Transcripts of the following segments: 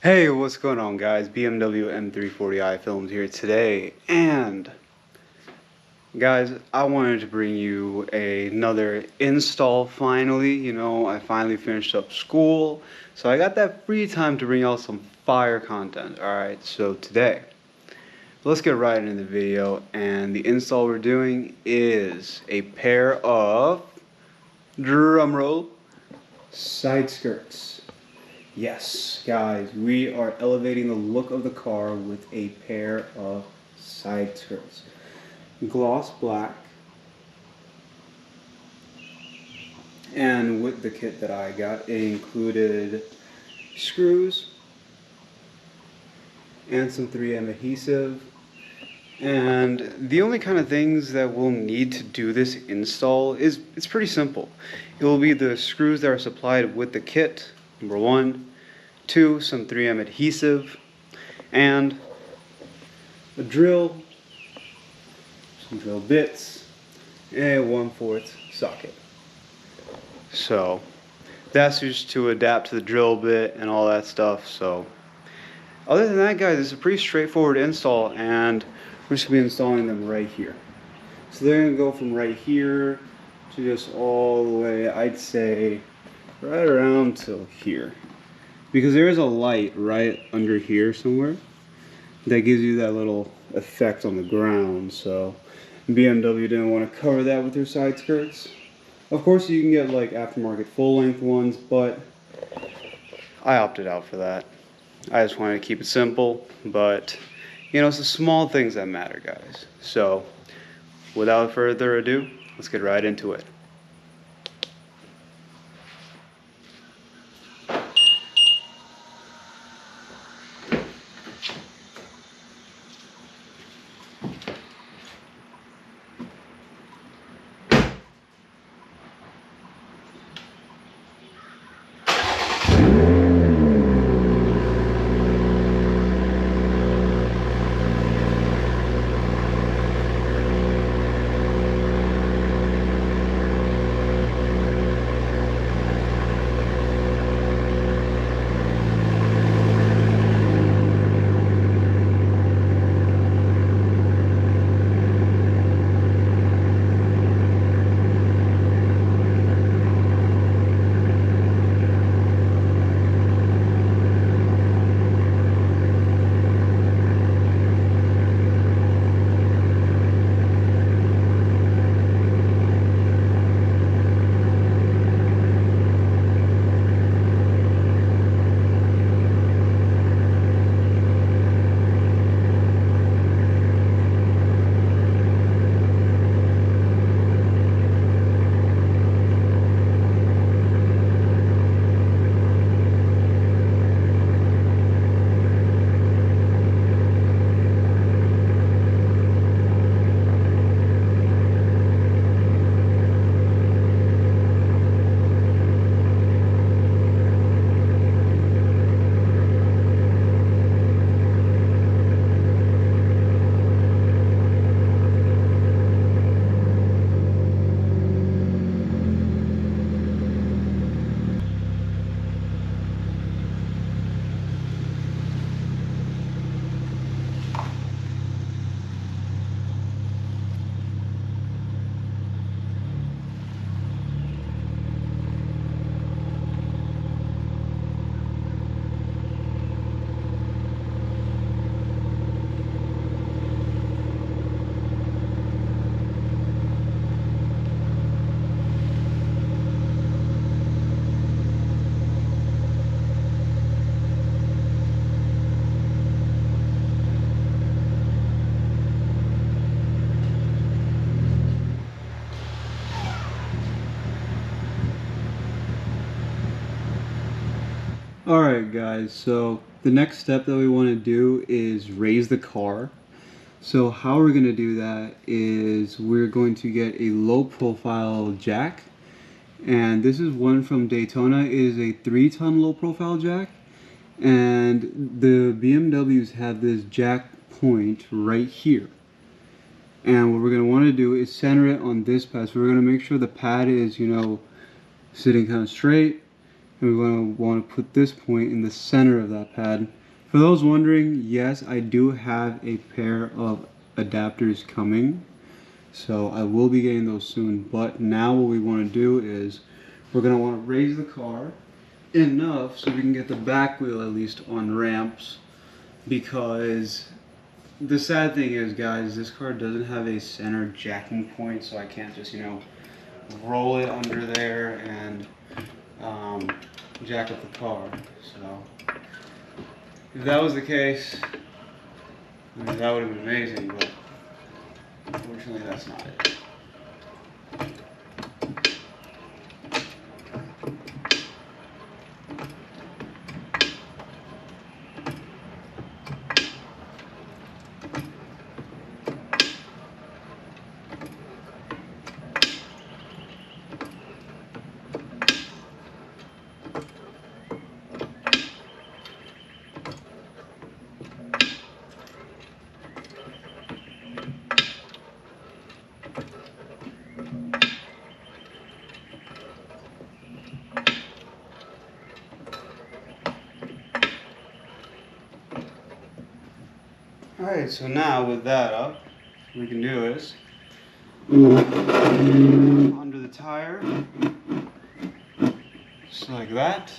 Hey, what's going on, guys? Bmw M340i Films here today, and guys, I wanted to bring you another install finally. I finally finished up school, so I got that free time to bring y'all some fire content. Alright, so today, let's get right into the video, and the install we're doing is a pair of, drumroll, side skirts. Yes, guys, we are elevating the look of the car with a pair of side skirts. Gloss black. And with the kit that I got, it included screws and some 3M adhesive. And the only kind of things that we'll need to do this install is, it's pretty simple. It will be the screws that are supplied with the kit, number one. Two, some 3M adhesive, and a drill, some drill bits, and a 1/4 socket. So that's just to adapt to the drill bit and all that stuff. So other than that, guys, it's a pretty straightforward install, and we're just going to be installing them right here. So they're going to go from right here to just all the way, I'd say, right around till here. Because there is a light right under here somewhere that gives you that little effect on the ground, so BMW didn't want to cover that with their side skirts. Of course, you can get like aftermarket full-length ones, but I opted out for that. I just wanted to keep it simple, but it's the small things that matter, guys. So without further ado, let's get right into it. Alright guys, so the next step that we want to do is raise the car. So how we're going to do that is we're going to get a low profile jack, and this is one from Daytona. It is a 3-ton low profile jack, and the BMWs have this jack point right here. And what we're going to want to do is center it on this pad. So we're going to make sure the pad is, sitting kind of straight. And we're going to want to put this point in the center of that pad. For those wondering, yes, I do have a pair of adapters coming. So I will be getting those soon. But now what we want to do is we're going to want to raise the car enough so we can get the back wheel at least on ramps. Because the sad thing is, guys, this car doesn't have a center jacking point, so I can't just, roll it under there and jack up the car. So if that was the case, I mean, that would have been amazing, but unfortunately that's not it. Alright, so now with that up, what we can do is under the tire, just like that.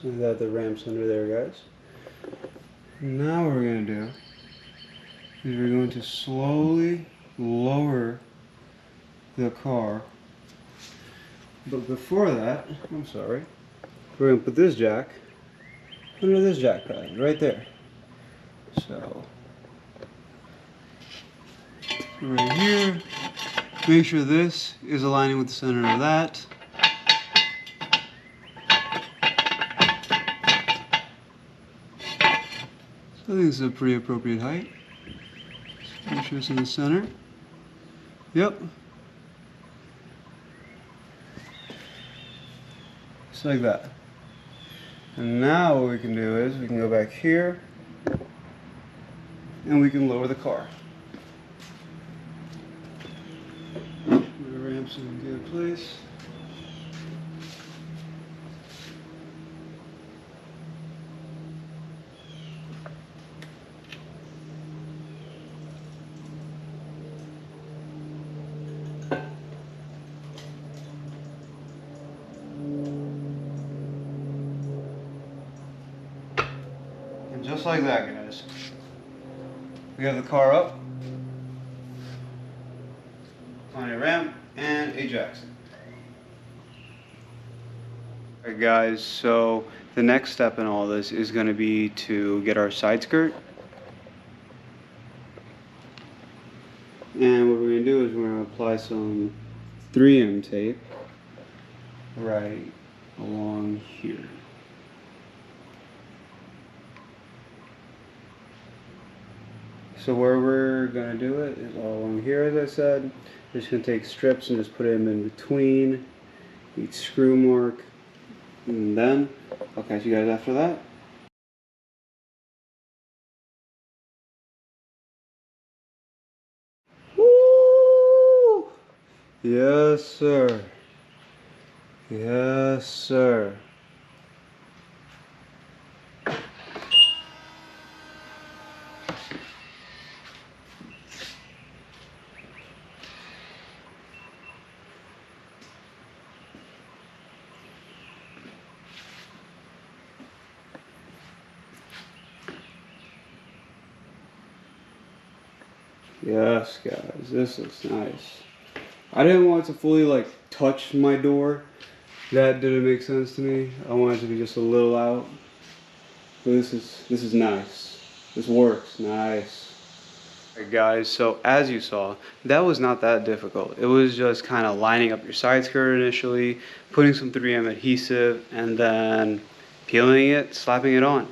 So that the ramp's under there, guys. Now what we're going to do is we're going to slowly lower the car. But before that, I'm sorry, we're going to put this jack under this jack pad, right there. So, right here, make sure this is aligning with the center of that. So I think this is a pretty appropriate height. Just make sure it's in the center. Yep. Just like that. And now what we can do is we can go back here and we can lower the car. Put the ramps in a good place. Just like that, guys. We have the car up on a ramp and a Jackson. Alright guys, so the next step in all this is going to be to get our side skirt. And what we're going to do is we're going to apply some 3M tape right along here. So where we're going to do it is all along here, as I said. We're just going to take strips and just put them in between each screw mark. And then I'll catch you guys after that. Woo! Yes, sir. Yes, sir. Yes, guys, this looks nice. I didn't want it to fully touch my door. That didn't make sense to me. I wanted it to be just a little out. But this is nice. This works nice. Alright guys, so as you saw, that was not that difficult. It was just kind of lining up your side skirt initially, putting some 3M adhesive, and then peeling it, slapping it on.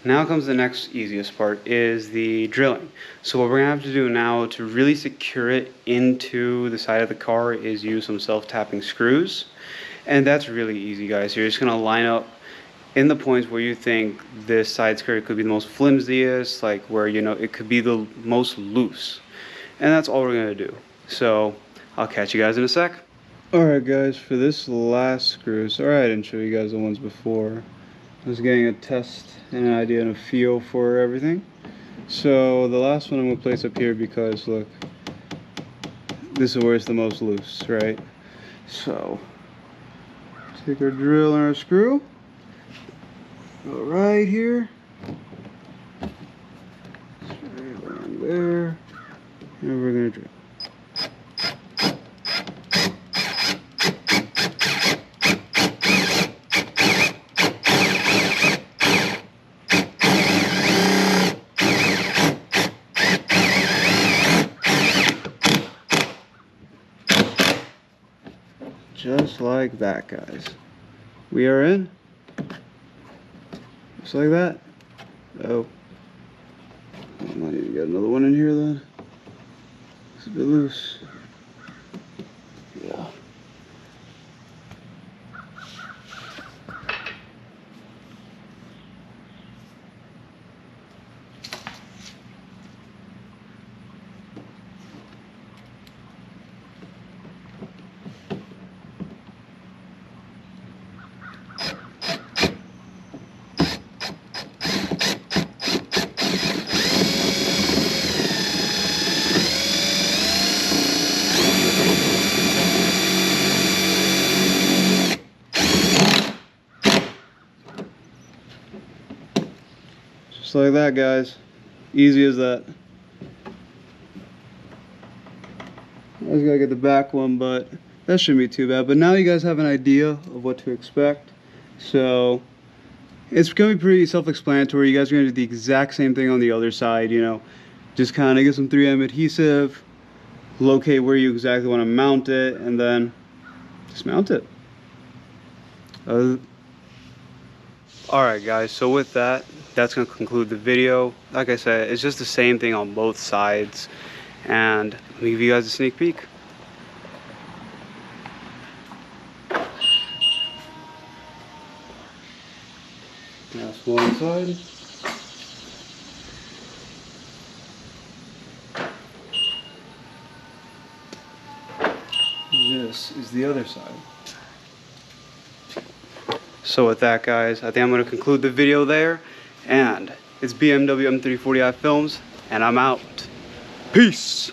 Now comes the next easiest part, is the drilling. So what we're gonna have to do now to really secure it into the side of the car is use some self-tapping screws. And that's really easy, guys. You're just gonna line up in the points where you think this side skirt could be the most flimsiest, like where it could be the most loose. and that's all we're gonna do. So I'll catch you guys in a sec. Alright guys, for this last screw, sorry I didn't show you guys the ones before. I was getting a test and an idea and a feel for everything. So the last one I'm going to place up here because look, this is where it's the most loose, right? So take our drill and our screw, go right here, straight along there, and we're going to drill. Just like that, guys. We are in. Just like that. Oh. I might need to get another one in here then. It's a bit loose. Yeah. Just like that, guys. Easy as that. I was gonna get the back one, but that shouldn't be too bad. But now you guys have an idea of what to expect. So it's gonna be pretty self-explanatory. You guys are gonna do the exact same thing on the other side, you know. Just kind of get some 3M adhesive, locate where you exactly want to mount it, and then just mount it. Alright guys, so with that, that's going to conclude the video. Like I said, it's just the same thing on both sides. And let me give you guys a sneak peek. That's one side. This is the other side. So with that, guys, I think I'm going to conclude the video there. And it's BMW M340I Films, and I'm out. Peace!